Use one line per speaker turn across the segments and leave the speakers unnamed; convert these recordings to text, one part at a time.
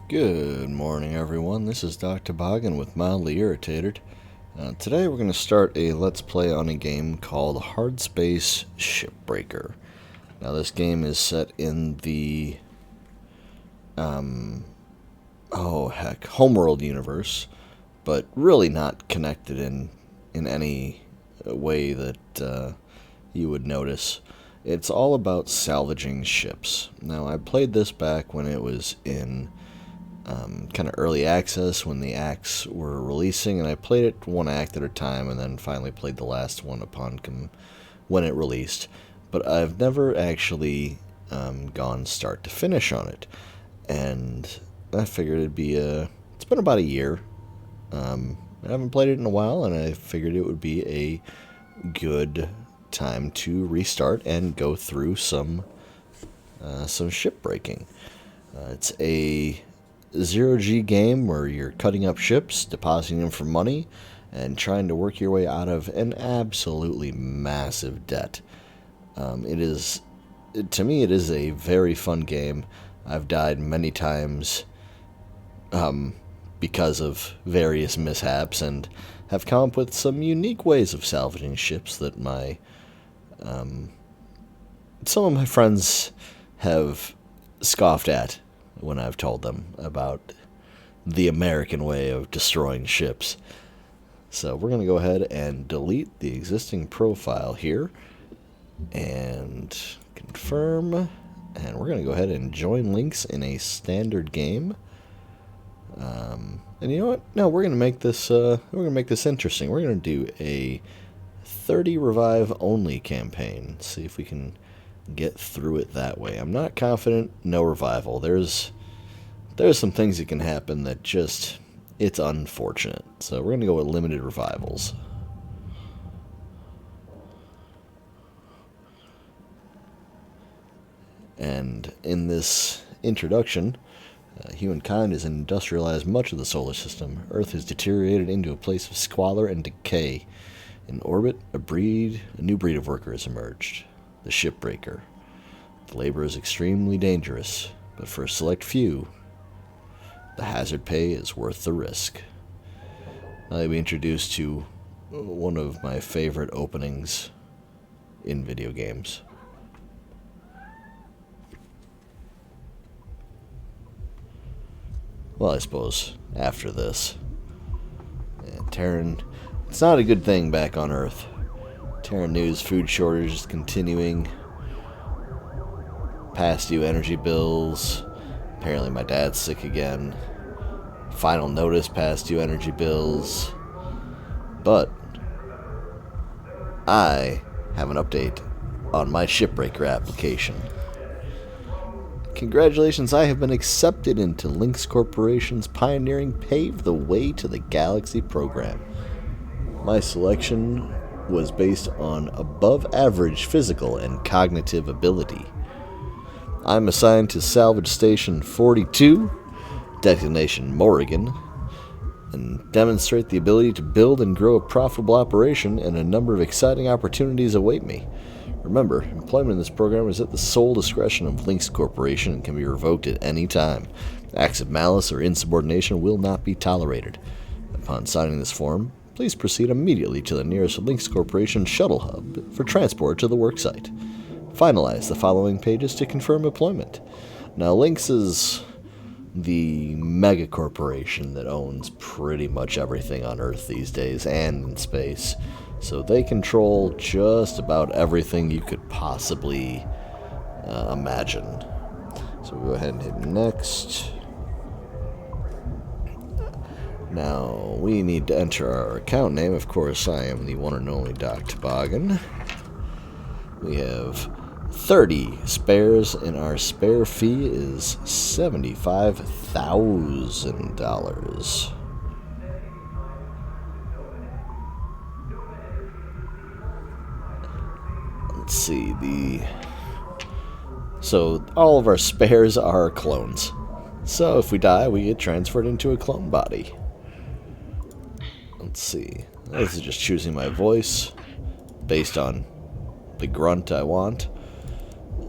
Good morning, everyone. This is DocToboggan with Mildly Irritated. Today we're going to start a Let's Play on a game called Hardspace Shipbreaker. Now this game is set in the, Homeworld universe, but really not connected in any way that you would notice. It's all about salvaging ships. Now I played this back when it was in kind of early access when the acts were releasing, and I played it one act at a time and then finally played the last one upon when it released. But I've never actually gone start to finish on it, and I figured it's been about a year. I haven't played it in a while, and I figured it would be a good time to restart and go through some shipbreaking. It's a 0G game where you're cutting up ships, depositing them for money, and trying to work your way out of an absolutely massive debt. To me, it is a very fun game. I've died many times because of various mishaps, and have come up with some unique ways of salvaging ships that some of my friends have scoffed at when I've told them about the American way of destroying ships. So we're going to go ahead and delete the existing profile here and confirm, and we're going to go ahead and join links in a standard game. And you know what? No, we're going to make this interesting. We're going to do a 30 revive only campaign. See if we can get through it that way. I'm not confident. No revival. There's some things that can happen that it's unfortunate. So we're going to go with limited revivals. And in this introduction, humankind has industrialized much of the solar system. Earth has deteriorated into a place of squalor and decay. In orbit, a new breed of worker has emerged. The Shipbreaker. The labor is extremely dangerous, but for a select few, the hazard pay is worth the risk. I'll be introduced to one of my favorite openings in video games. Well, I suppose after this. Terran, it's not a good thing back on Earth. Terran news, food shortages continuing. Past due energy bills. Apparently my dad's sick again. Final notice past due energy bills. But I have an update on my Shipbreaker application. Congratulations, I have been accepted into Lynx Corporation's pioneering Pave the Way to the Galaxy program. My selection was based on above average physical and cognitive ability. I'm assigned to Salvage Station 42, designation Morrigan, and demonstrate the ability to build and grow a profitable operation, and a number of exciting opportunities await me. Remember, employment in this program is at the sole discretion of Lynx Corporation and can be revoked at any time. Acts of malice or insubordination will not be tolerated. Upon signing this form, please proceed immediately to the nearest Lynx Corporation shuttle hub for transport to the worksite. Finalize the following pages to confirm employment. Now, Lynx is the mega corporation that owns pretty much everything on Earth these days and in space. So they control just about everything you could possibly imagine. So we'll go ahead and hit next. Now, we need to enter our account name. Of course, I am the one and only DocToboggan. We have 30 spares, and our spare fee is $75,000. Let's see, so all of our spares are clones. So if we die, we get transferred into a clone body. Let's see. This is just choosing my voice based on the grunt I want.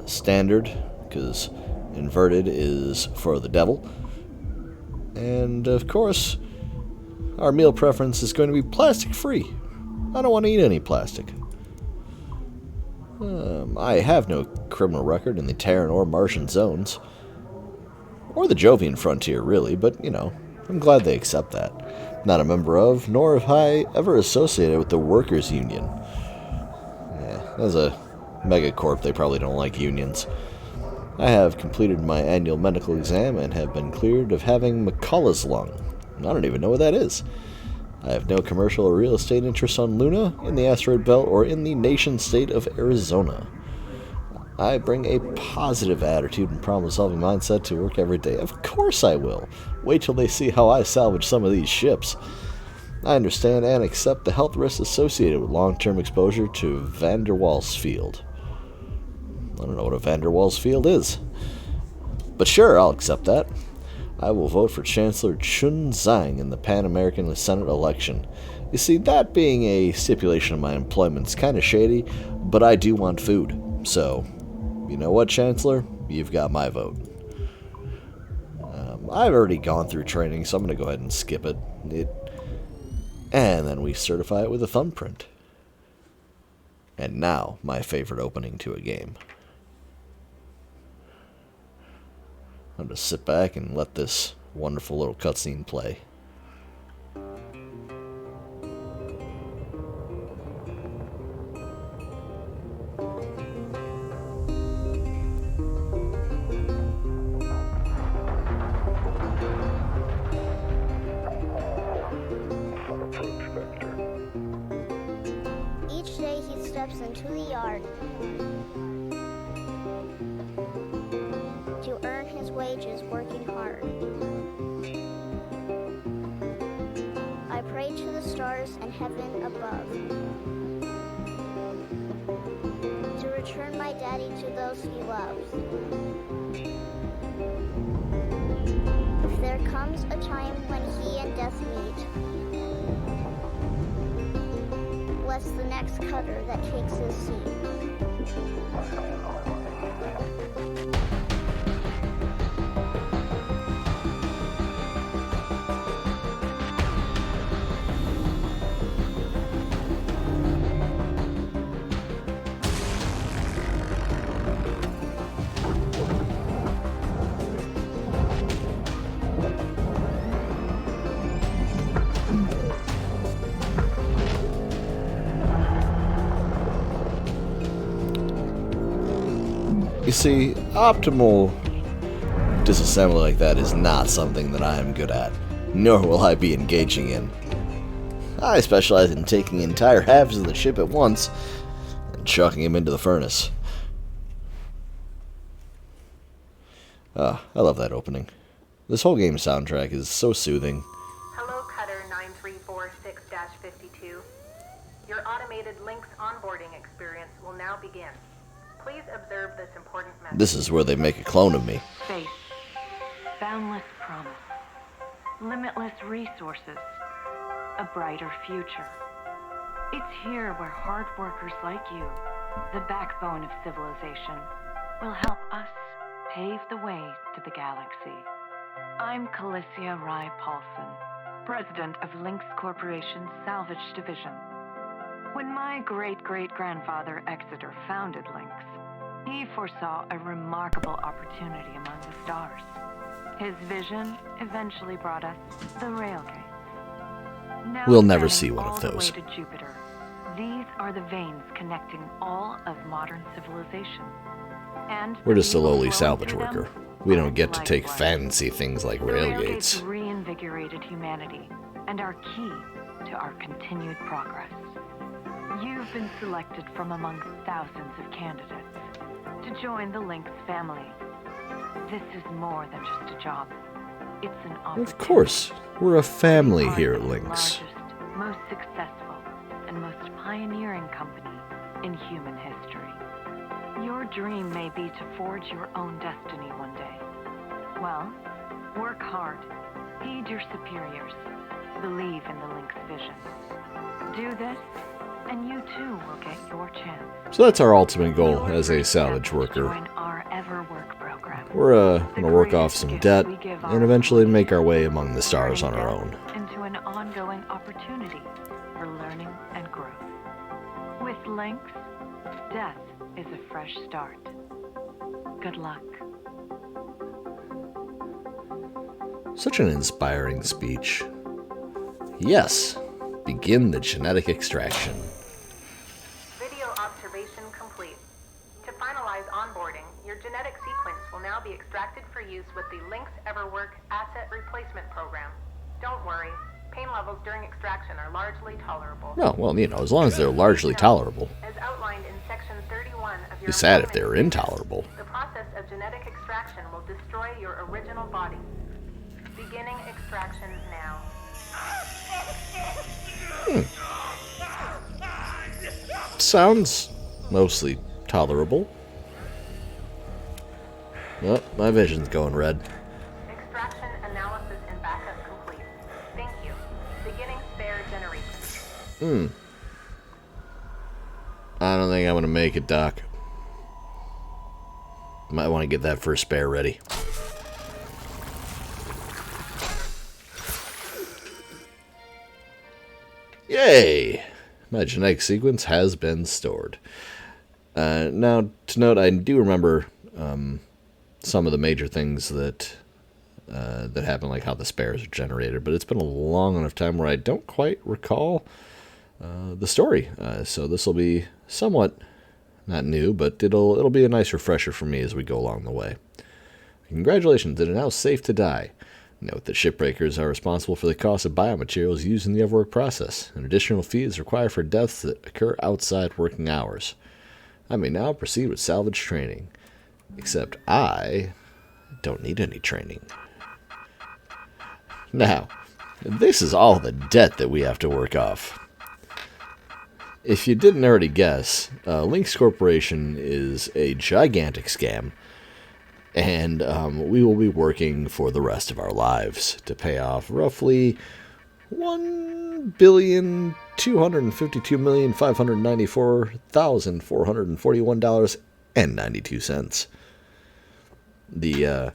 Standard, because inverted is for the devil. And, of course, our meal preference is going to be plastic-free. I don't want to eat any plastic. I have no criminal record in the Terran or Martian zones. Or the Jovian frontier, really, but, you know, I'm glad they accept that. Not a member of, nor have I ever associated with the Workers' Union. As a megacorp, they probably don't like unions. I have completed my annual medical exam and have been cleared of having McCullough's lung. I don't even know what that is. I have no commercial or real estate interests on Luna, in the asteroid belt, or in the nation-state of Arizona. I bring a positive attitude and problem-solving mindset to work every day. Of course I will. Wait till they see how I salvage some of these ships. I understand and accept the health risks associated with long-term exposure to van der Waals field. I don't know what a van der Waals field is. But sure, I'll accept that. I will vote for Chancellor Chun Zhang in the Pan-American Senate election. You see, that being a stipulation of my employment's kind of shady, but I do want food. So, you know what, Chancellor? You've got my vote. I've already gone through training, so I'm going to go ahead and skip it. And then we certify it with a thumbprint. And now, my favorite opening to a game. I'm going to sit back and let this wonderful little cutscene play.
Each day he steps into the yard to earn his wages working hard. I pray to the stars and heaven above to return my daddy to those he loves. If there comes a time when he and death meet, bless the next cutter that takes his seat.
You see, optimal disassembly like that is not something that I am good at, nor will I be engaging in. I specialize in taking entire halves of the ship at once and chucking them into the furnace. I love that opening. This whole game's soundtrack is so soothing.
Hello, Cutter 9346-52. Your automated Lynx onboarding experience will now begin. Please observe this important message.
This is where they make a clone of me.
Faith, boundless promise, limitless resources, a brighter future. It's here where hard workers like you, the backbone of civilization, will help us pave the way to the galaxy. I'm Calicia Rai Paulson, president of Lynx Corporation's Salvage Division. When my great-great-grandfather Exeter founded Lynx, he foresaw a remarkable opportunity among the stars. His vision eventually brought us the railgates. Now
We'll never
spanning
see one of
all the
those.
way to Jupiter, these are the veins connecting all of modern civilization. And
We're just a
the
lowly
fuel
salvage
flowing through
worker.
them
We don't get to take
likewise.
fancy things like
The
railgates.
reinvigorated humanity and are key to our continued progress. You've been selected from among thousands of candidates to join the Lynx family. This is more than just a job. It's an opportunity.
Of course, we're a family
to be
here
part
at
of the
Lynx.
largest, most successful, and most pioneering company in human history. Your dream may be to forge your own destiny one day. Well, work hard, heed your superiors, believe in the Lynx vision. Do this, and you too will get your chance.
So that's our ultimate goal
Your
as a
first
salvage
step to
worker.
join our Ever Work program.
We're going to work off some debt and eventually make our way among the stars on our own.
Into an ongoing opportunity for learning and growth. With Lynx, death is a fresh start. Good luck.
Such an inspiring speech. Yes, begin the genetic extraction.
Video observation complete. To finalize onboarding, your genetic sequence will now be extracted for use with the Lynx EverWork Asset Replacement Program. Don't worry, pain levels during extraction are largely tolerable.
Well, you know, as long as they're largely tolerable.
As outlined in Section 31 of your
Be sad if
employment
they were
agreement,
intolerable.
The process of genetic extraction will destroy your original body. Beginning extraction now.
Sounds mostly tolerable. Oh, my vision's going red.
Extraction analysis and backup complete. Thank you. Beginning spare generation.
I don't think I'm going to make it, Doc. Might want to get that first spare ready. Yay! My genetic sequence has been stored. Now, to note, I do remember some of the major things that happen, like how the spares are generated, but it's been a long enough time where I don't quite recall the story. So this will be somewhat not new, but it'll be a nice refresher for me as we go along the way. Congratulations, it is now safe to die. Note that shipbreakers are responsible for the cost of biomaterials used in the EverWork process, and additional fees required for deaths that occur outside working hours. I may now proceed with salvage training. Except I don't need any training. Now, this is all the debt that we have to work off. If you didn't already guess, Lynx Corporation is a gigantic scam. And we will be working for the rest of our lives to pay off roughly $1,252,594,441.92.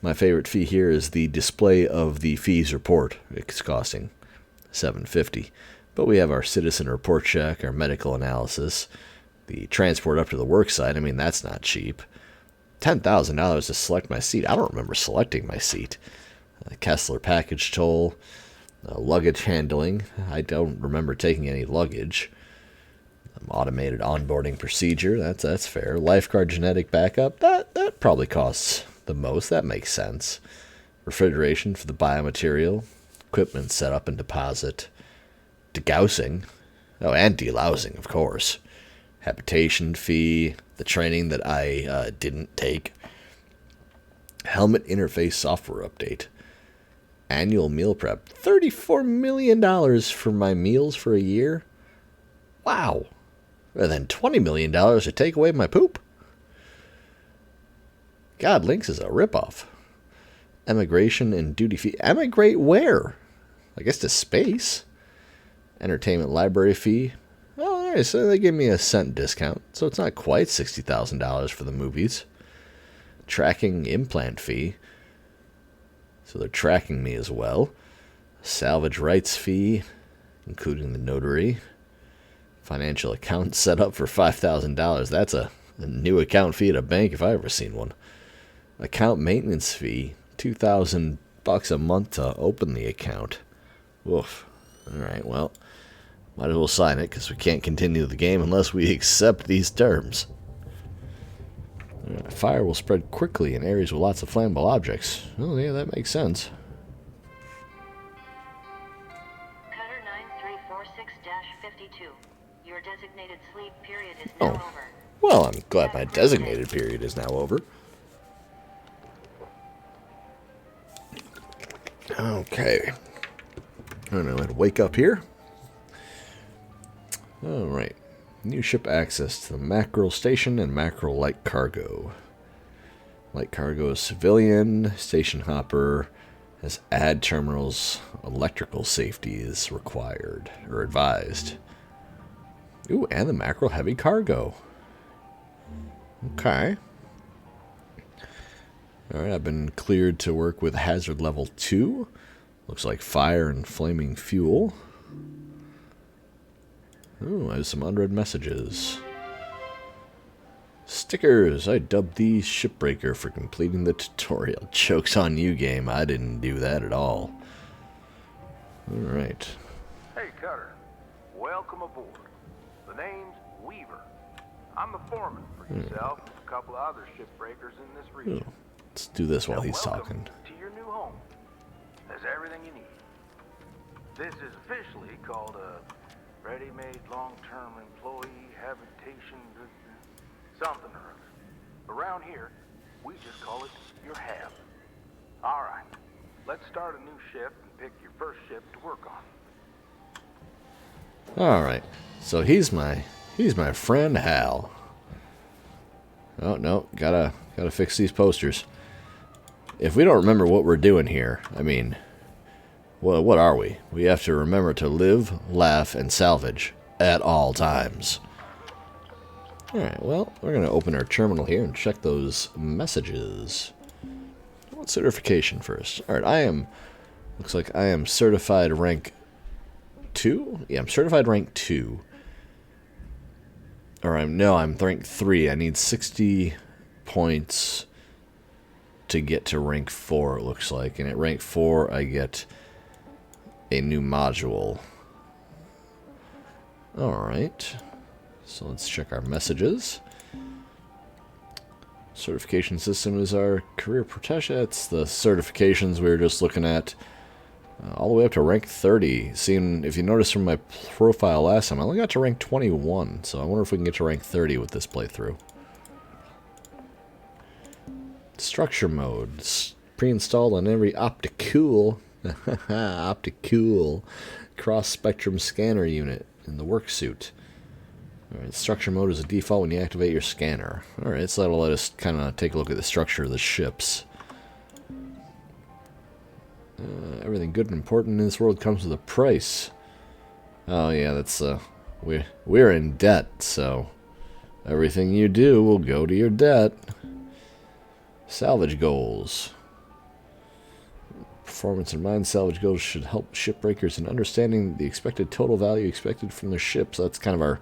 My favorite fee here is the display of the fees report. It's costing $7.50. But we have our citizen report check, our medical analysis, the transport up to the work site. I mean, that's not cheap. $10,000 to select my seat. I don't remember selecting my seat. Kessler package toll, luggage handling. I don't remember taking any luggage. Automated onboarding procedure. That's fair. Lifeguard genetic backup. That probably costs the most. That makes sense. Refrigeration for the biomaterial. Equipment setup and deposit. Degaussing. Oh, and delousing, of course. Habitation fee, the training that I didn't take, helmet interface software update, annual meal prep, $34 million for my meals for a year? Wow. And then $20 million to take away my poop? God, Lynx is a ripoff. Emigration and duty fee. Emigrate where? I guess to space. Entertainment library fee. Oh, alright, so they gave me a cent discount, so it's not quite $60,000 for the movies. Tracking implant fee, so they're tracking me as well. Salvage rights fee, including the notary. Financial account set up for $5,000. That's a new account fee at a bank if I've ever seen one. Account maintenance fee, $2,000 a month to open the account. Woof. Alright, well, might as well sign it, because we can't continue the game unless we accept these terms. Fire will spread quickly in areas with lots of flammable objects. Oh, yeah, that makes sense.
Cutter 9346-52. Your designated sleep period is now over.
Well, I'm glad my designated period is now over. Okay. I don't know how to wake up here. Alright. New ship access to the mackerel station and mackerel light cargo. Light cargo is civilian. Station hopper has add terminals. Electrical safety is required or advised. Ooh, and the mackerel heavy cargo. Okay. Alright, I've been cleared to work with hazard level 2. Looks like fire and flaming fuel. Oh, I have some unread messages. Stickers! I dubbed thee Shipbreaker for completing the tutorial. Joke's on you, game. I didn't do that at all. Alright.
Hey, Cutter. Welcome aboard. The name's Weaver. I'm the foreman for yourself and a couple of other shipbreakers in this region.
Oh, let's do this while
Now,
he's
welcome
talking.
to your new home. There's everything you need. This is officially called a ready-made long-term employee habitation something or other. Around here, we just call it your hab. All right, let's start a new shift and pick your first shift to work on.
Alright, so he's my friend Hal. Oh no, gotta fix these posters. If we don't remember what we're doing here, I mean, well, what are we? We have to remember to live, laugh, and salvage at all times. Alright, well, we're gonna open our terminal here and check those messages. What certification first? Alright, looks like I am certified rank 2? Yeah, I'm certified rank 2. Or I'm rank 3. I need 60 points to get to rank 4, it looks like. And at rank 4, I get a new module. Alright. So let's check our messages. Certification system is our career protection. It's the certifications we were just looking at. All the way up to rank 30. Seeing, if you notice from my profile last time, I only got to rank 21. So I wonder if we can get to rank 30 with this playthrough. Structure modes. Pre-installed on every optical cross-spectrum scanner unit in the work suit. Alright, structure mode is a default when you activate your scanner. Alright, so that'll let us kind of take a look at the structure of the ships. Everything good and important in this world comes with a price. Oh yeah, that's we're in debt, so everything you do will go to your debt. Salvage goals. Performance and mind salvage goals should help shipbreakers in understanding the expected total value expected from their ships. That's kind of our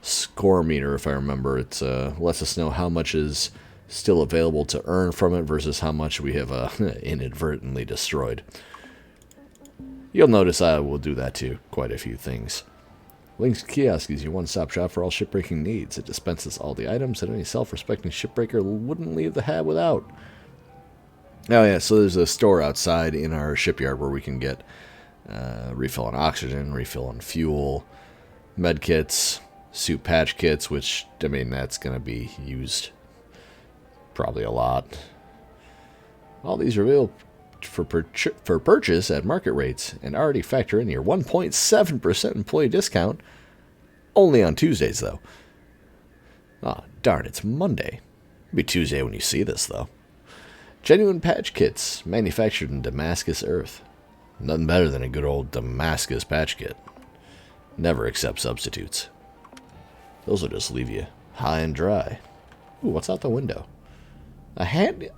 score meter, if I remember. It lets us know how much is still available to earn from it versus how much we have inadvertently destroyed. You'll notice I will do that to quite a few things. Link's Kiosk is your one-stop shop for all shipbreaking needs. It dispenses all the items that any self-respecting shipbreaker wouldn't leave the hab without. Oh yeah, so there's a store outside in our shipyard where we can get refill on oxygen, refill on fuel, med kits, suit patch kits, which, I mean, that's going to be used probably a lot. All these are available for purchase at market rates and already factor in your 1.7% employee discount. Only on Tuesdays, though. Ah, darn, it's Monday. It'll be Tuesday when you see this, though. Genuine patch kits, manufactured in Damascus Earth. Nothing better than a good old Damascus patch kit. Never accept substitutes. Those will just leave you high and dry. Ooh, what's out the window? A hand...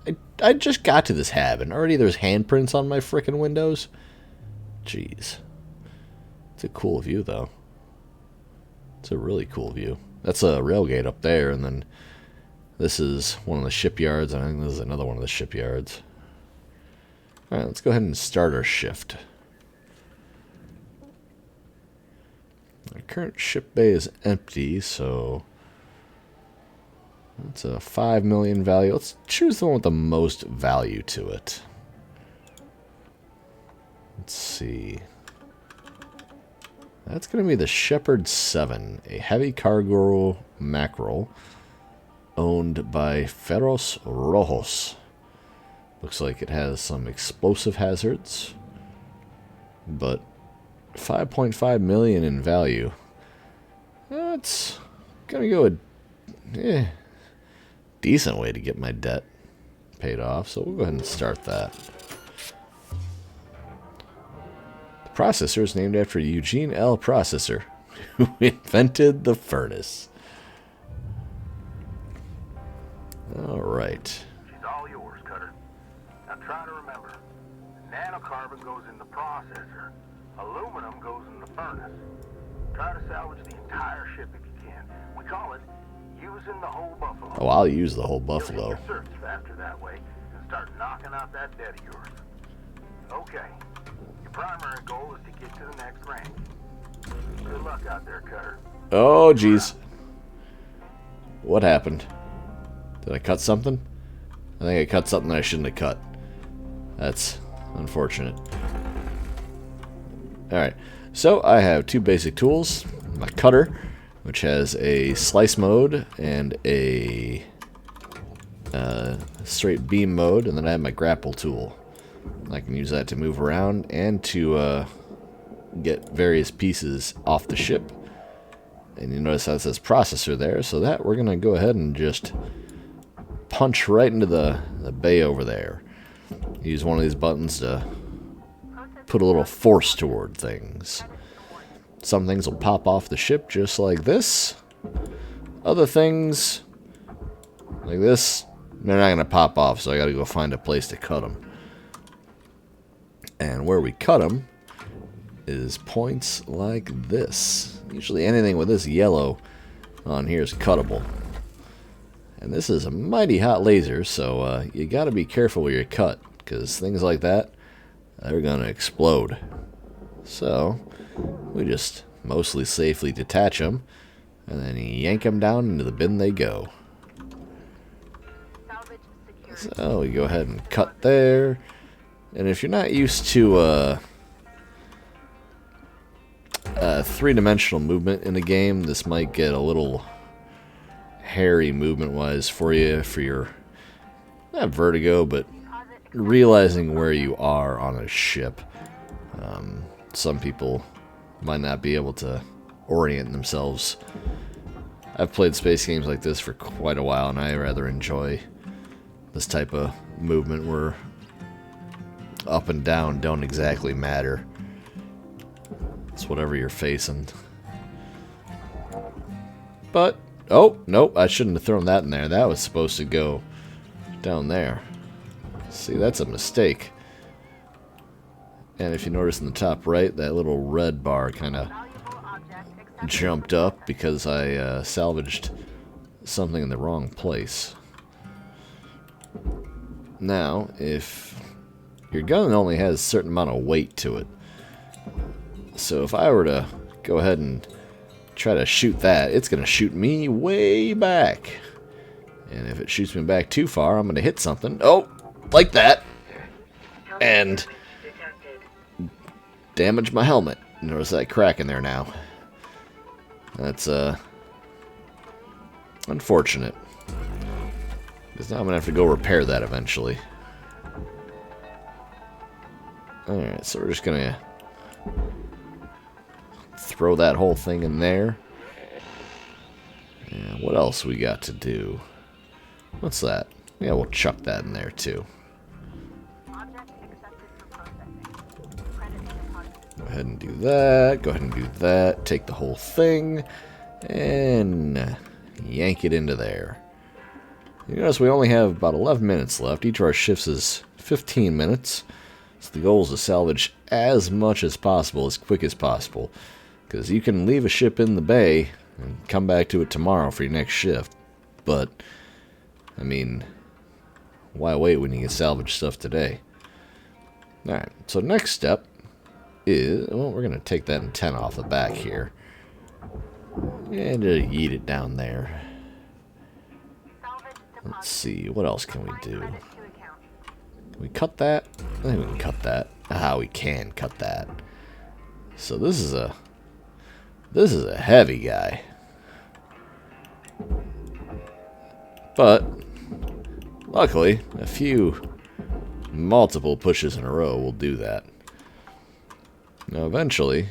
I just got to this hab, and already there's handprints on my frickin' windows? Jeez. It's a cool view, though. It's a really cool view. That's a railgate up there, and then this is one of the shipyards, and I think this is another one of the shipyards. Alright, let's go ahead and start our shift. Our current ship bay is empty, so that's a 5 million value. Let's choose the one with the most value to it. Let's see. That's going to be the Shepherd 7, a heavy cargo mackerel owned by Ferros Rojos. Looks like it has some explosive hazards, but 5.5 million in value. That's gonna go a decent way to get my debt paid off, so we'll go ahead and start that. The processor is named after Eugene L. Processor, who invented the furnace. Alright.
She's all yours, Cutter. Now carbon goes in the processor. Aluminum goes in the furnace. Try to salvage the entire ship if you can. We call it using the whole buffalo.
Oh, I'll use the whole
You'll hit
buffalo.
your search faster that way and start knocking out that debt of yours. Okay. Your primary goal is to get to the next range. Good luck out there, Cutter.
Oh, jeez. What happened? Did I cut something? I think I cut something I shouldn't have cut. That's unfortunate. Alright, so I have two basic tools. My cutter, which has a slice mode and a straight beam mode, and then I have my grapple tool. I can use that to move around and to get various pieces off the ship. And you notice how it says processor there, so that we're going to go ahead and just punch right into the bay over there. Use one of these buttons to put a little force toward things. Some things will pop off the ship just like this. Other things, like this, they're not going to pop off, so I got to go find a place to cut them. And where we cut them is points like this. Usually anything with this yellow on here is cuttable. And this is a mighty hot laser, so you got to be careful where you cut, because things like that, they're going to explode. So we just mostly safely detach them, and then yank them down into the bin they go. So we go ahead and cut there. And if you're not used to three-dimensional movement in a game, this might get a little hairy movement-wise for you, for your, not vertigo, but realizing where you are on a ship. Some people might not be able to orient themselves. I've played space games like this for quite a while, and I rather enjoy this type of movement where up and down don't exactly matter. It's whatever you're facing. But, oh, nope, I shouldn't have thrown that in there. That was supposed to go down there. See, that's a mistake. And if you notice in the top right, that little red bar kind of jumped up because I salvaged something in the wrong place. Now, if your gun only has a certain amount of weight to it, so if I were to go ahead and try to shoot that, it's going to shoot me way back. And if it shoots me back too far, I'm going to hit something. Oh, like that. And damage my helmet. Notice that crack in there now. That's unfortunate. Because now I'm going to have to go repair that eventually. Alright, so we're just going to throw that whole thing in there. And what else we got to do? What's that? Yeah, we'll chuck that in there too. Go ahead and do that. Go ahead and do that. Take the whole thing and yank it into there. You notice we only have about 11 minutes left. Each of our shifts is 15 minutes. So the goal is to salvage as much as possible, as quick as possible. Because you can leave a ship in the bay and come back to it tomorrow for your next shift. But, I mean, why wait when you can salvage stuff today? Alright, so next step is, well, we're going to take that antenna off the back here. And just yeet it down there. Let's see, what else can we do? Can we cut that? I think we can cut that. Ah, we can cut that. So this is a heavy guy. But luckily, a few multiple pushes in a row will do that. Now eventually,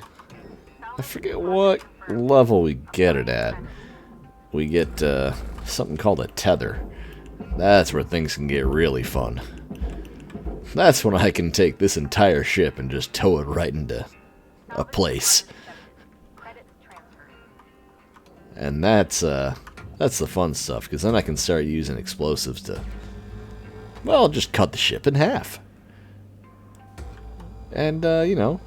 I forget what level we get it at. We get something called a tether. That's where things can get really fun. That's when I can take this entire ship and just tow it right into a place. And that's the fun stuff, because then I can start using explosives to, well, just cut the ship in half. And, you know,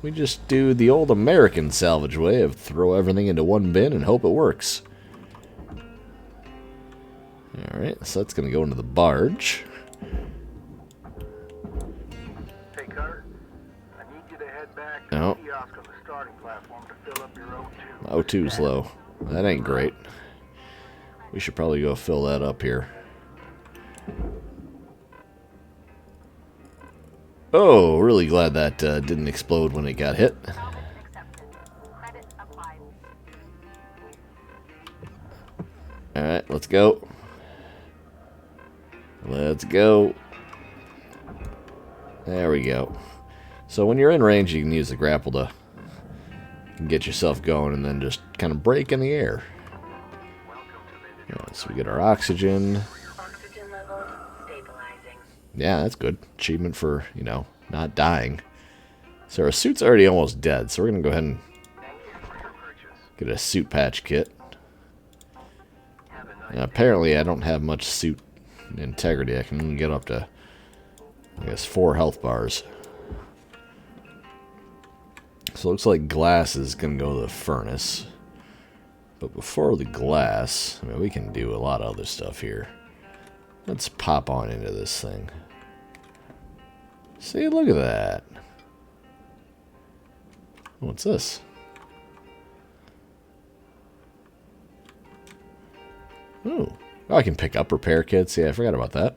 we just do the old American salvage way of throw everything into one bin and hope it works. Alright, so that's going to go into the barge.
Hey, Carter, I need you to head back to
No.
the kiosk on the starting platform to fill up your O2.
O2's low. That ain't great. We should probably go fill that up here. Oh, really glad that didn't explode when it got hit.
Credit applied.
Alright, let's go. Let's go. There we go. So when you're in range, you can use the grapple to get yourself going and then just kind of break in the air. Yeah, so we get our oxygen.
Oxygen levels stabilizing.
Yeah, that's good. Achievement for, you know, not dying. So our suit's already almost dead, so we're going to go ahead and get a suit patch kit. Now, apparently I don't have much suit integrity. I can only get up to, I guess, 4 health bars. So it looks like glass is going to go to the furnace. But before the glass, I mean, we can do a lot of other stuff here. Let's pop on into this thing. See, look at that. What's this? Ooh. Oh, I can pick up repair kits. Yeah, I forgot about that.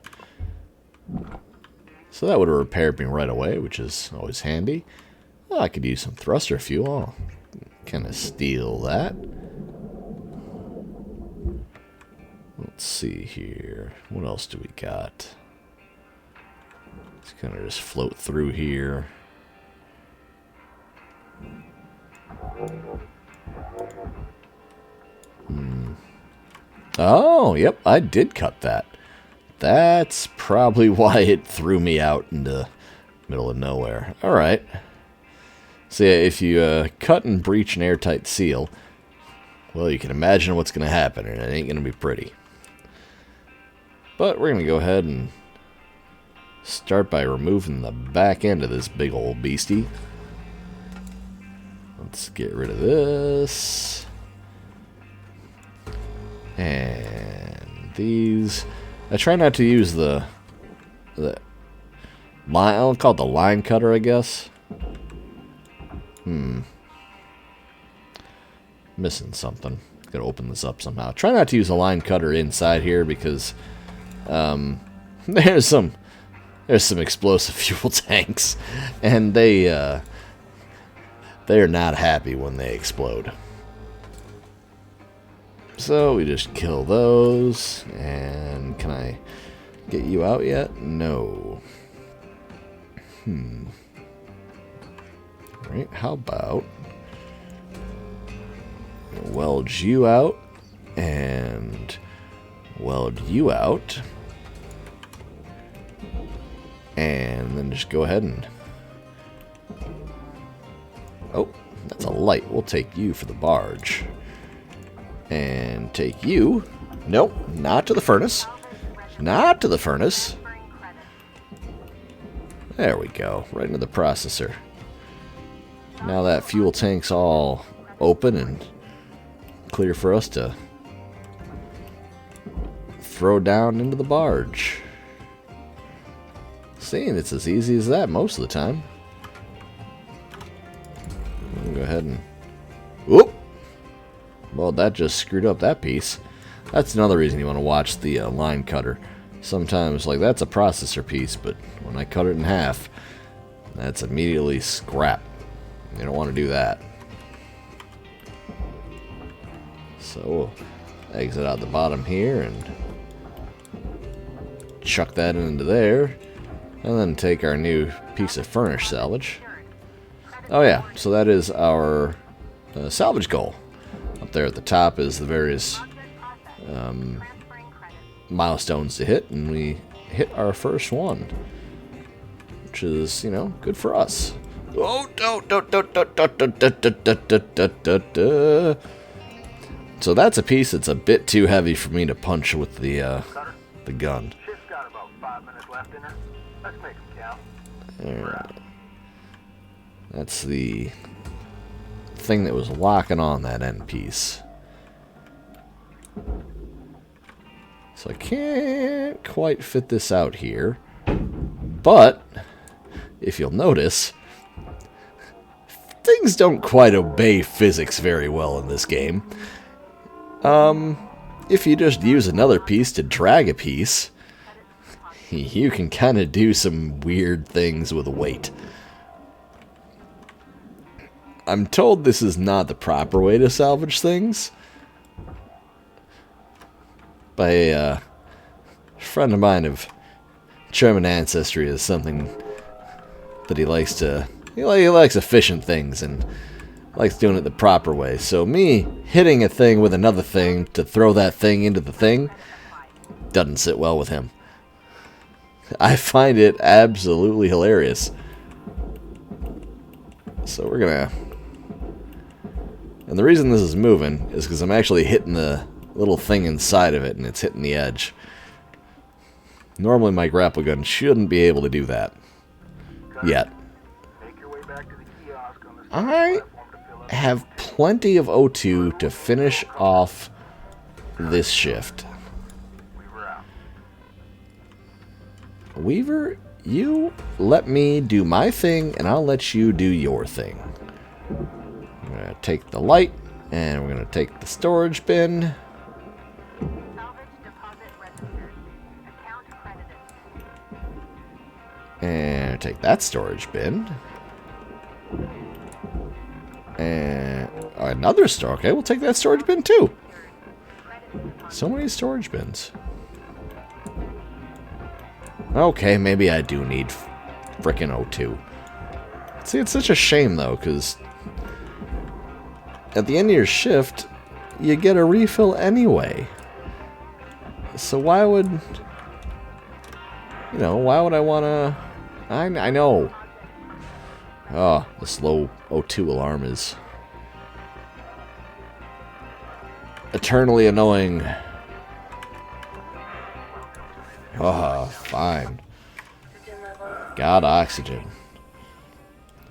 So that would have repaired me right away, which is always handy. Oh, I could use some thruster fuel. I'll kind of steal that. Let's see here. What else do we got? Let's kind of just float through here. Oh, yep, I did cut that. That's probably why it threw me out in the middle of nowhere. Alright. So yeah, if you cut and breach an airtight seal, well, you can imagine what's going to happen, and it ain't going to be pretty. But we're going to go ahead and start by removing the back end of this big old beastie. Let's get rid of this. And these. I try not to use the line. I'll call it the line cutter, I guess. Missing something. Gotta open this up somehow. Try not to use a line cutter inside here because there's some explosive fuel tanks, and they are not happy when they explode. So we just kill those, and can I get you out yet? No. Alright, how about weld you out, and weld you out, and then just go ahead and... Oh, that's a light. We'll take you for the barge. And take you... Nope, not to the furnace. Not to the furnace. There we go, right into the processor. Now that fuel tank's all open and clear for us to throw down into the barge. Seeing it's as easy as that most of the time. We'll go ahead and... Whoop! Well, that just screwed up that piece. That's another reason you want to watch the line cutter. Sometimes, like, that's a processor piece, but when I cut it in half, that's immediately scrap. You don't want to do that. So we'll exit out the bottom here and chuck that into there, and then take our new piece of furnish salvage. Oh yeah, so that is our salvage goal. Up there at the top is the various milestones to hit, and we hit our first one, which is, you know, good for us. Oh, so that's a piece that's a bit too heavy for me to punch with the gun.
Ship's got about 5 minutes left in her. Let's make them count.
Alright. That's the thing that was locking on that end piece. So I can't quite fit this out here. But, if you'll notice, things don't quite obey physics very well in this game. If you just use another piece to drag a piece, you can kind of do some weird things with weight. I'm told this is not the proper way to salvage things. By a friend of mine of German ancestry is something that he likes to... He likes efficient things and likes doing it the proper way. So me hitting a thing with another thing to throw that thing into the thing doesn't sit well with him. I find it absolutely hilarious. So we're gonna... And the reason this is moving is because I'm actually hitting the little thing inside of it and it's hitting the edge. Normally my grapple gun shouldn't be able to do that. Yet. I have plenty of O2 to finish off this shift. Weaver, you let me do my thing and I'll let you do your thing. I'm going to take the light and we're going to take the storage bin. And take that storage bin. And another store. Okay, we'll take that storage bin too. So many storage bins. Okay, maybe I do need frickin' O2. See, it's such a shame though, because at the end of your shift, you get a refill anyway. So why would... You know, why would I want to... I know. Oh, the slow O2 alarm is eternally annoying. Oh, fine. Got oxygen.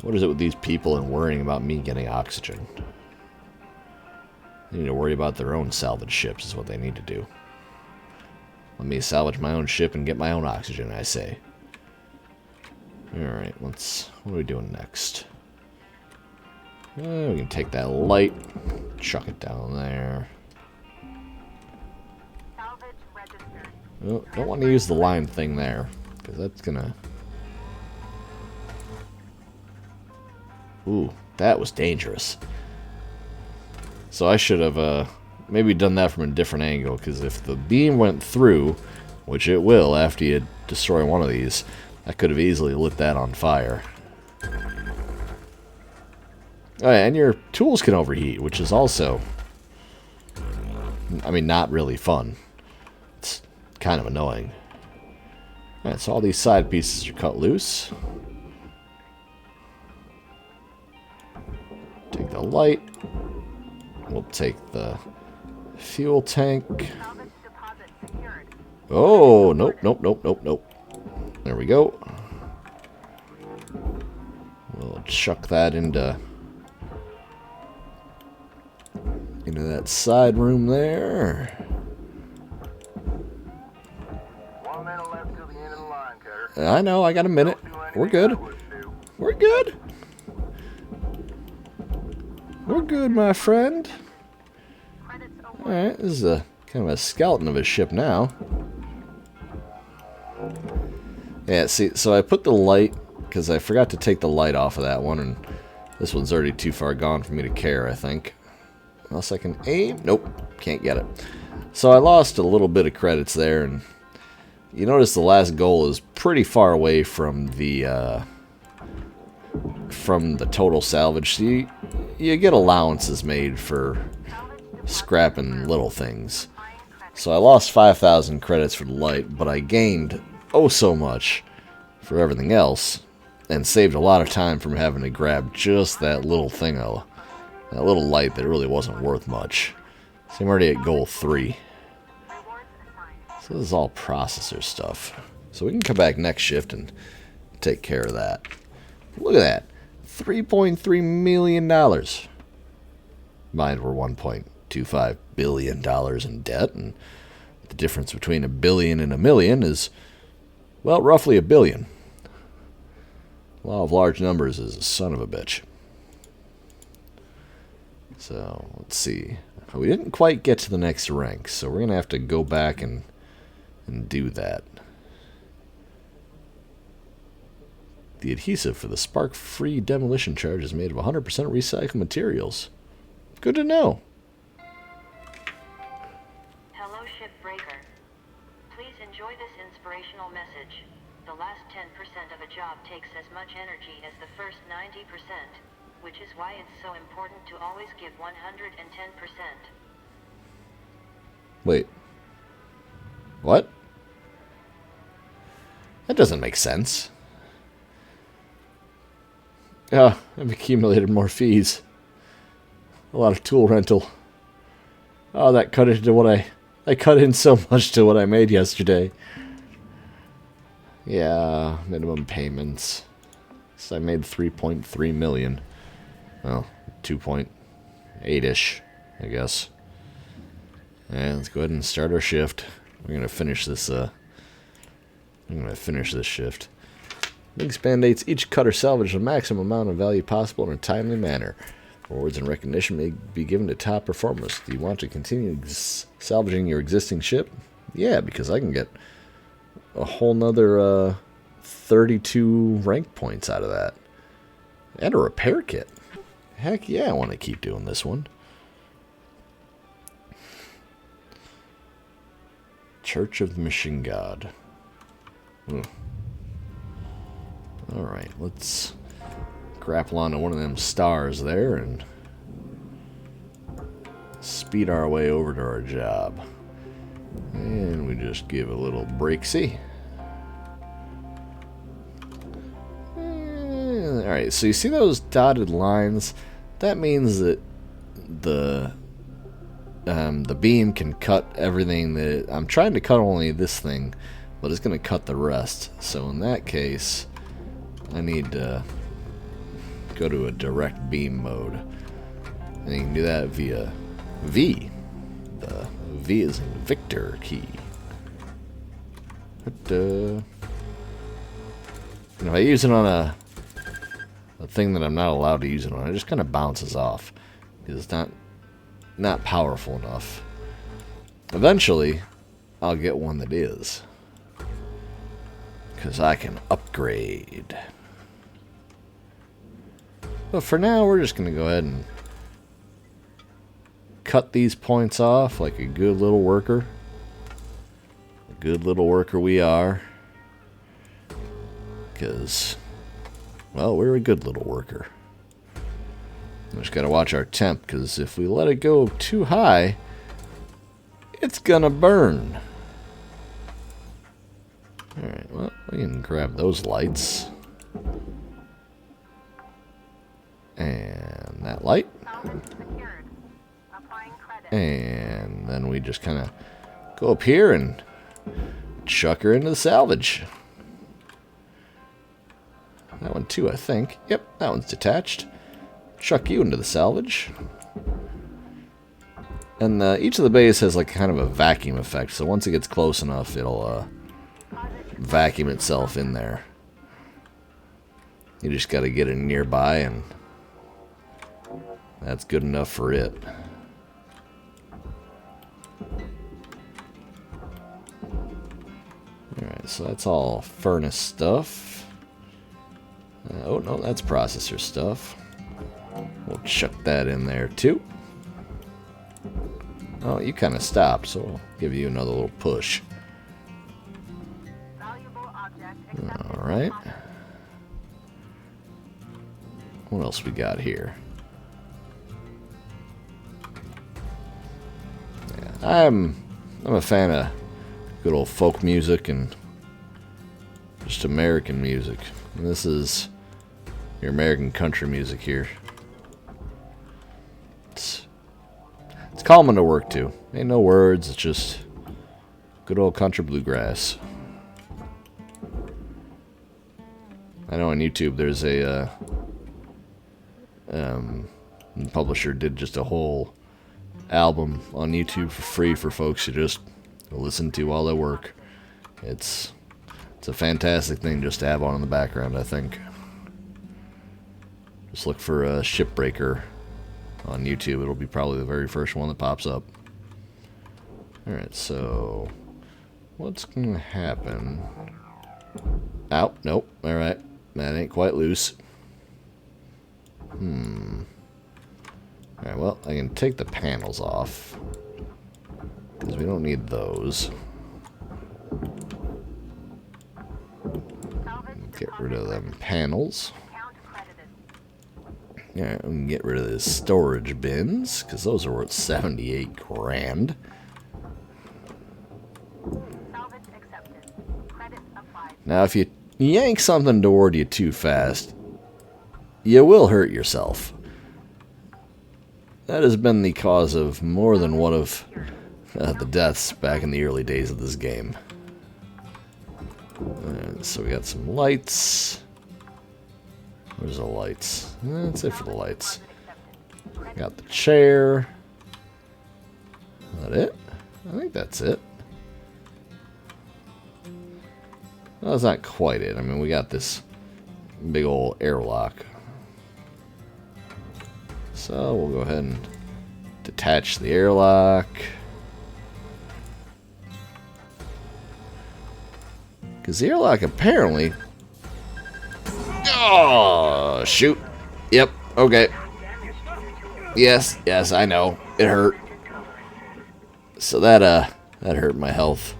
What is it with these people and worrying about me getting oxygen? They need to worry about their own salvage ships is what they need to do. Let me salvage my own ship and get my own oxygen, I say. Alright, what are we doing next? We can take that light, chuck it down there. Oh, don't want to use the line thing there, because that's gonna... Ooh, that was dangerous. So I should have maybe done that from a different angle, because if the beam went through, which it will after you destroy one of these, I could have easily lit that on fire. Oh, yeah, and your tools can overheat, which is also... I mean, not really fun. It's kind of annoying. Alright, so all these side pieces are cut loose. Take the light. We'll take the fuel tank. Oh, nope, nope, nope, nope, nope. There we go. We'll chuck that into that side room there.
1 minute left till the end of the line, Cutter.
I know, I got a minute. We're good. We're good. We're good, my friend. Alright, this is a kind of a skeleton of a ship now. Yeah, see, so I put the light, because I forgot to take the light off of that one, and this one's already too far gone for me to care, I think. Unless I can aim? Nope, can't get it. So I lost a little bit of credits there, and you notice the last goal is pretty far away from the total salvage. So you get allowances made for scrapping little things. So I lost 5,000 credits for the light, but I gained oh so much for everything else, and saved a lot of time from having to grab just that little thing, that little light that really wasn't worth much. So I'm already at goal 3. So this is all processor stuff. So we can come back next shift and take care of that. Look at that. $3.3 million. Mind we're $1.25 billion in debt, and the difference between $1 billion and $1 million is, well, roughly $1 billion. Law of large numbers is a son of a bitch. So, let's see. We didn't quite get to the next rank, so we're going to have to go back and do that. The adhesive for the spark-free demolition charge is made of 100% recycled materials. Good to know.
Hello, Shipbreaker. Please enjoy this inspirational message. The last 10% of a job takes as much energy as the first 90%, which is why it's so important to always give 110%.
Wait. What? That doesn't make sense. Yeah, I've accumulated more fees. A lot of tool rental. Oh, that cut into what I cut in so much to what I made yesterday. Yeah, minimum payments. So I made 3.3 million. Well, 2.8-ish, I guess. And let's go ahead and start our shift. We're gonna finish this. I'm gonna finish this shift. Links mandates each cutter salvage the maximum amount of value possible in a timely manner. Rewards and recognition may be given to top performers. Do you want to continue salvaging your existing ship? Yeah, because I can get a whole nother 32 rank points out of that. And a repair kit. Heck yeah, I want to keep doing this one. Church of the Machine God. Alright, let's grapple onto one of them stars there and speed our way over to our job. And we just give a little breaksy. Alright, so you see those dotted lines? That means that the beam can cut everything that... I'm trying to cut only this thing, but it's going to cut the rest. So in that case, I need to go to a direct beam mode. And you can do that via V. The V is in Victor key. But, if I use it on a thing that I'm not allowed to use it on, it just kind of bounces off. Because it's not powerful enough. Eventually, I'll get one that is. Because I can upgrade. But for now, we're just going to go ahead and cut these points off like a good little worker. A good little worker we are. Because, well, we're a good little worker. We just got to watch our temp, because if we let it go too high, it's going to burn. Alright, well, we can grab those lights. And that light. And then we just kind of go up here and chuck her into the salvage. That one too, I think. Yep, that one's detached. Chuck you into the salvage. And each of the bays has like kind of a vacuum effect, so once it gets close enough, it'll vacuum itself in there. You just got to get it nearby, and that's good enough for it. Alright, so that's all furnace stuff. Oh no, that's processor stuff. We'll chuck that in there too. Oh, you kind of stopped, so I'll give you another little push. Alright. What else we got here? Yeah, I'm a fan of good old folk music and just American music. And this is your American country music here. It's calming to work to. Ain't no words, it's just good old country bluegrass. I know on YouTube there's a The publisher did just a whole album on YouTube for free for folks to just listen to while they work. It's a fantastic thing just to have on in the background, I think. Just look for Shipbreaker on YouTube. It'll be probably the very first one that pops up. Alright, so what's going to happen? Ow, nope. Alright, that ain't quite loose. Alright, well, I can take the panels off, because we don't need those. Get rid of them panels. Alright, we can get rid of the storage bins, because those are worth 78 grand. Now, if you yank something toward you too fast, you will hurt yourself. That has been the cause of more than one of the deaths back in the early days of this game. So we got some lights. Where's the lights? That's it for the lights. Got the chair. Is that it? I think that's it. Well, that's not quite it. I mean, we got this big old airlock. So we'll go ahead and detach the airlock. Because the airlock apparently... Oh, shoot. Yep, okay. Yes, I know. It hurt. So that hurt my health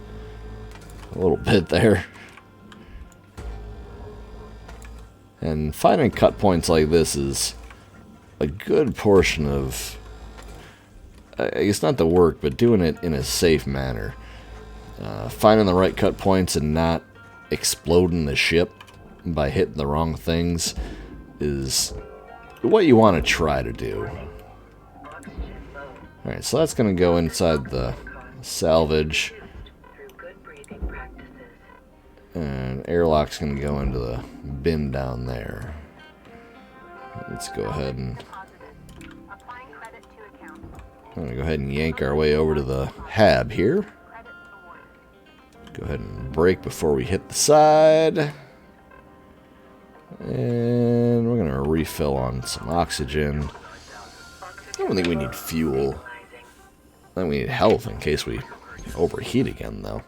a little bit there. And finding cut points like this is a good portion of, I guess not the work, but doing it in a safe manner. Finding the right cut points and not exploding the ship by hitting the wrong things is what you want to try to do. Alright, so that's going to go inside the salvage. And airlock's going to go into the bin down there. Let's go ahead and... I'm going to go ahead and yank our way over to the hab here. Go ahead and brake before we hit the side. And we're going to refill on some oxygen. I don't think we need fuel. I think we need health in case we overheat again, though.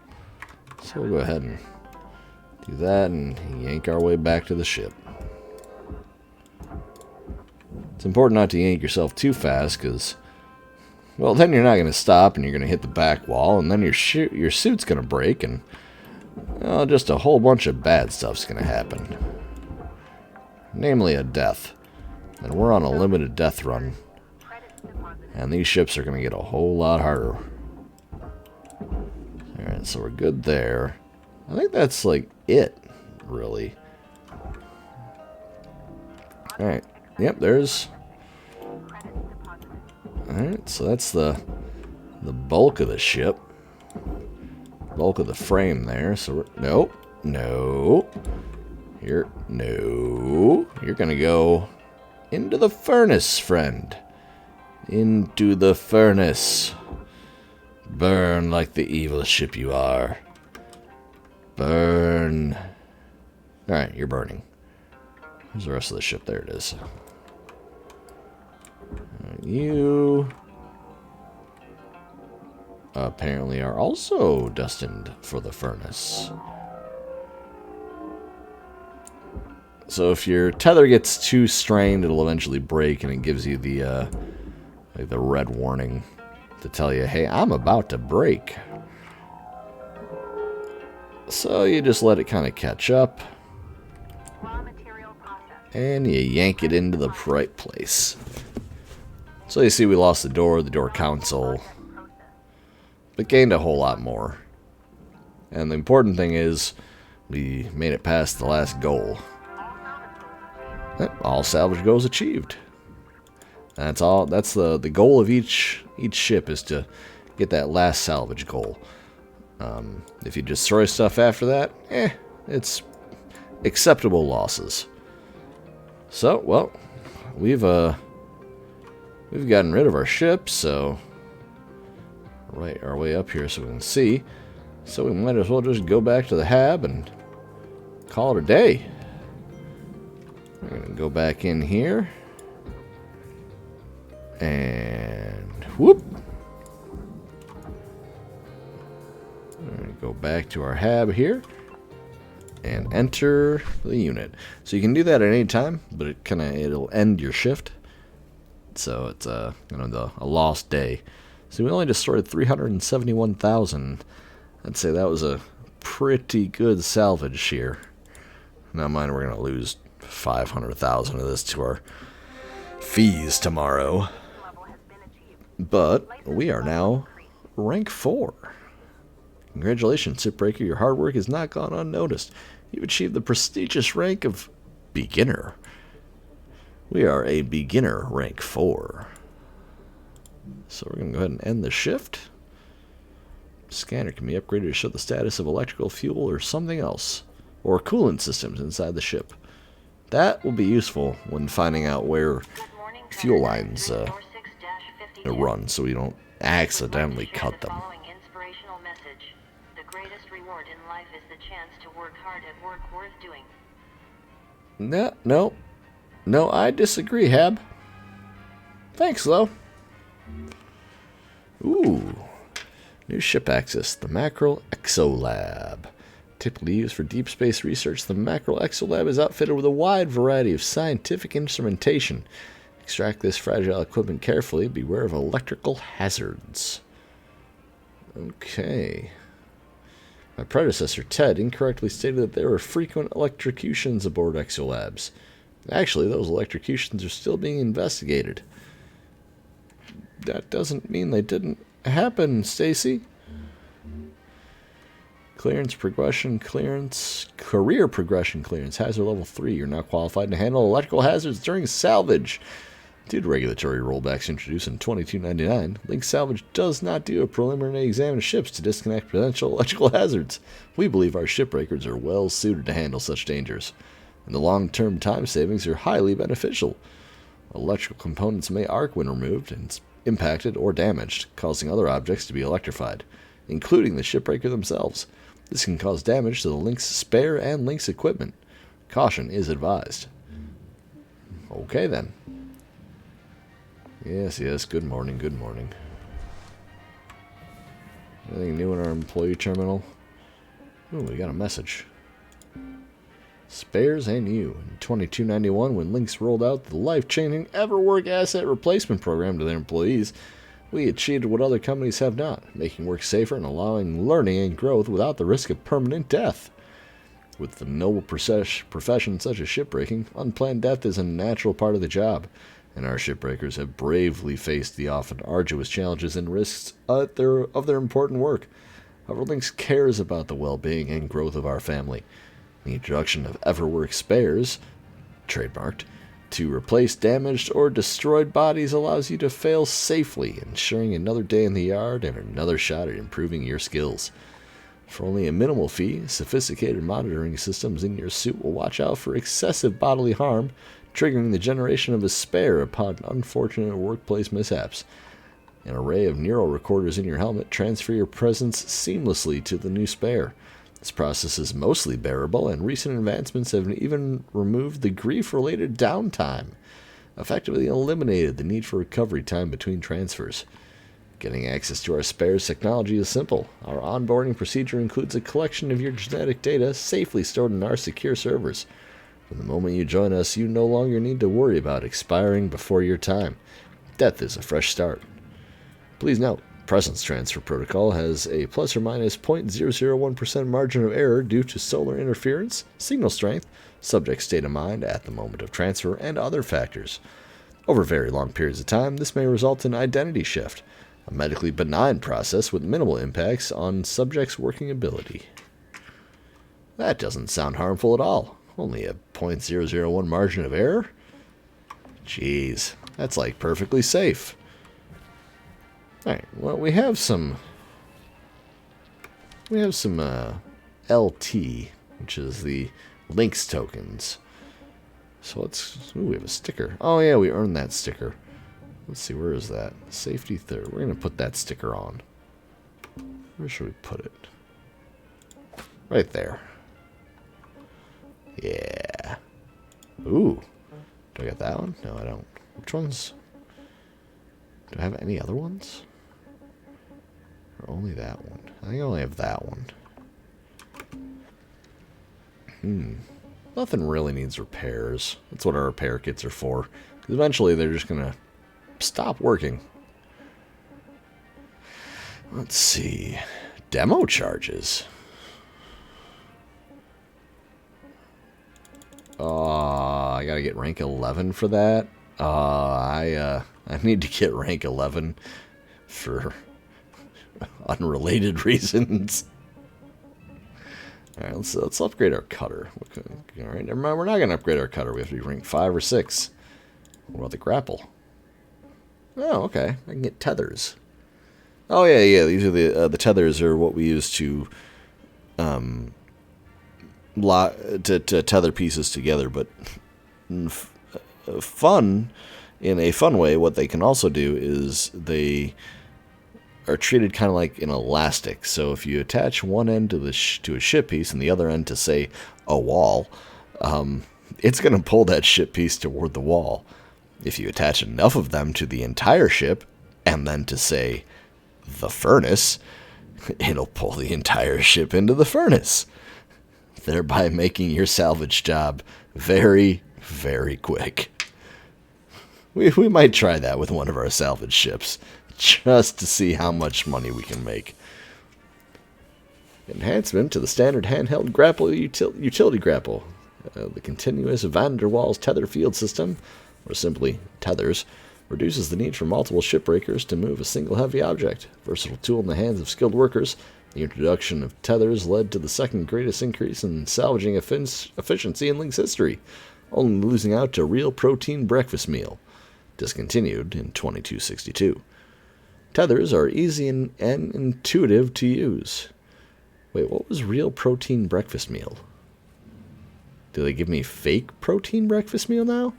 So we'll go ahead and do that and yank our way back to the ship. It's important not to yank yourself too fast, because, well, then you're not going to stop and you're going to hit the back wall, and then your suit's going to break, and well, just a whole bunch of bad stuff's going to happen. Namely a death. And we're on a limited death run. And these ships are going to get a whole lot harder. Alright, so we're good there. I think that's like it, really. Alright, yep, there's... Alright, so that's the bulk of the ship. Bulk of the frame there, so we're... Nope, no. You're gonna go into the furnace, friend. Into the furnace. Burn like the evil ship you are. Burn. Alright, you're burning. Where's the rest of the ship? There it is. You apparently are also destined for the furnace. So if your tether gets too strained, it'll eventually break, and it gives you the like the red warning to tell you, hey, I'm about to break. So you just let it kind of catch up, and you yank it into the right place. So you see we lost the door console, but gained a whole lot more. And the important thing is we made it past the last goal. All salvage goals achieved. That's all. That's the goal of each ship, is to get that last salvage goal. If you destroy stuff after that, it's acceptable losses. So, well, we've gotten rid of our ship, so right our way up here so we can see. So we might as well just go back to the hab and call it a day. We're gonna go back in here and whoop. We're gonna go back to our hab here and enter the unit. So you can do that at any time, but it'll end your shift. So it's a lost day. So we only destroyed 371,000. I'd say that was a pretty good salvage here. Now mind we're gonna lose 500,000 of this to our fees tomorrow. But we are now rank 4. Congratulations, Shipbreaker. Your hard work has not gone unnoticed. You've achieved the prestigious rank of beginner. We are a beginner rank 4. So we're going to go ahead and end the shift. Scanner can be upgraded to show the status of electrical, fuel, or something else. Or coolant systems inside the ship. That will be useful when finding out where fuel lines run, so we don't accidentally cut them.
The greatest reward in life is the chance to work hard at work worth doing.
No, I disagree, Hab. Thanks, though. Ooh. New ship access, the Mackerel Exolab. Typically used for deep space research, the Mackerel Exolab is outfitted with a wide variety of scientific instrumentation. Extract this fragile equipment carefully. Beware of electrical hazards. Okay. My predecessor, Ted, incorrectly stated that there were frequent electrocutions aboard Exolabs. Actually, those electrocutions are still being investigated. That doesn't mean they didn't happen, Stacy. Career progression clearance, hazard level 3. You're now qualified to handle electrical hazards during salvage. Due to regulatory rollbacks introduced in 2299, Link Salvage does not do a preliminary exam of ships to disconnect potential electrical hazards. We believe our shipbreakers are well suited to handle such dangers, and the long-term time savings are highly beneficial. Electrical components may arc when removed and impacted or damaged, causing other objects to be electrified, including the shipbreaker themselves. This can cause damage to the Link's spare and Link's equipment. Caution is advised. Okay then. Yes, good morning. Anything new in our employee terminal? Ooh, we got a message. Spares and you. In 2291, when Lynx rolled out the life-changing EverWork Asset Replacement Program to their employees, we achieved what other companies have not, making work safer and allowing learning and growth without the risk of permanent death. With the noble profession such as shipbreaking, unplanned death is a natural part of the job, and our shipbreakers have bravely faced the often arduous challenges and risks of their important work. However, Lynx cares about the well-being and growth of our family. The introduction of EverWork Spares, trademarked, to replace damaged or destroyed bodies allows you to fail safely, ensuring another day in the yard and another shot at improving your skills. For only a minimal fee, sophisticated monitoring systems in your suit will watch out for excessive bodily harm, triggering the generation of a spare upon unfortunate workplace mishaps. An array of neural recorders in your helmet transfer your presence seamlessly to the new spare. This process is mostly bearable, and recent advancements have even removed the grief-related downtime, effectively eliminated the need for recovery time between transfers. Getting access to our spares technology is simple. Our onboarding procedure includes a collection of your genetic data safely stored in our secure servers. From the moment you join us, you no longer need to worry about expiring before your time. Death is a fresh start. Please note, Presence Transfer Protocol has a plus or minus 0.001% margin of error due to solar interference, signal strength, subject state of mind at the moment of transfer, and other factors. Over very long periods of time, this may result in identity shift, a medically benign process with minimal impacts on subject's working ability. That doesn't sound harmful at all. Only a 0.001 margin of error? Jeez, that's like perfectly safe. Alright, well, we have some LT, which is the Lynx tokens. So let's... Ooh, we have a sticker. Oh, yeah, we earned that sticker. Let's see, where is that? Safety third. We're going to put that sticker on. Where should we put it? Right there. Yeah. Ooh. Do I got that one? No, I don't. Which ones? Do I have any other ones? Or only that one? I think I only have that one. Nothing really needs repairs. That's what our repair kits are for. Because eventually they're just going to stop working. Let's see. Demo charges. I gotta get rank 11 for that. I need to get rank 11 for unrelated reasons. Alright, let's upgrade our cutter. Alright, never mind, we're not gonna upgrade our cutter. We have to be rank 5 or 6. What about the grapple? Oh, okay. I can get tethers. Oh yeah. These are the tethers are what we use to tether pieces together. But fun, in a fun way, what they can also do is they are treated kind of like an elastic. So if you attach one end to the to a ship piece and the other end to, say, a wall, it's going to pull that ship piece toward the wall. If you attach enough of them to the entire ship and then to, say, the furnace, it'll pull the entire ship into the furnace, thereby making your salvage job very, very quick. We might try that with one of our salvage ships, just to see how much money we can make. Enhancement to the standard handheld grapple utility grapple. The continuous van der Waals tether field system, or simply tethers, reduces the need for multiple shipbreakers to move a single heavy object. Versatile tool in the hands of skilled workers, the introduction of tethers led to the second greatest increase in salvaging efficiency in Link's history, only losing out to Real Protein Breakfast Meal, discontinued in 2262. Tethers are easy and intuitive to use. Wait, what was Real Protein Breakfast Meal? Do they give me fake protein breakfast meal now?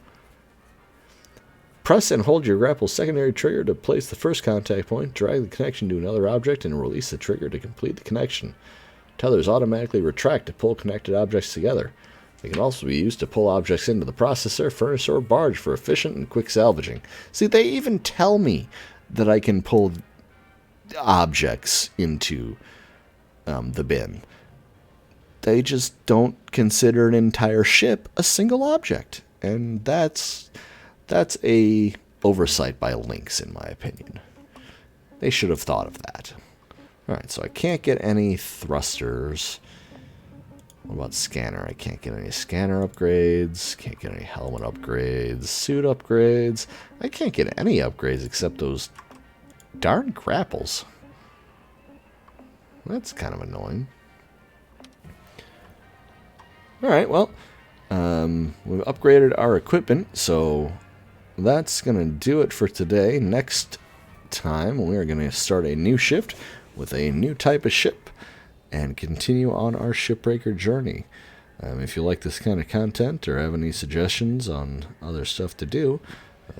Press and hold your grapple's secondary trigger to place the first contact point, drag the connection to another object, and release the trigger to complete the connection. Tethers automatically retract to pull connected objects together. They can also be used to pull objects into the processor, furnace, or barge for efficient and quick salvaging. See, they even tell me that I can pull objects into the bin. They just don't consider an entire ship a single object. And that's a oversight by Lynx, in my opinion. They should have thought of that. Alright, so I can't get any thrusters. What about scanner? I can't get any scanner upgrades. Can't get any helmet upgrades. Suit upgrades. I can't get any upgrades except those darn grapples. That's kind of annoying. Alright, well, we've upgraded our equipment, so that's going to do it for today. Next time, we are going to start a new shift with a new type of ship and continue on our Shipbreaker journey. If you like this kind of content or have any suggestions on other stuff to do,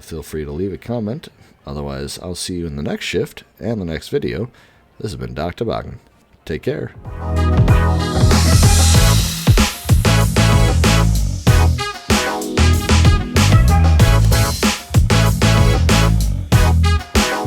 feel free to leave a comment. Otherwise, I'll see you in the next shift and the next video. This has been DocToboggan. Take care.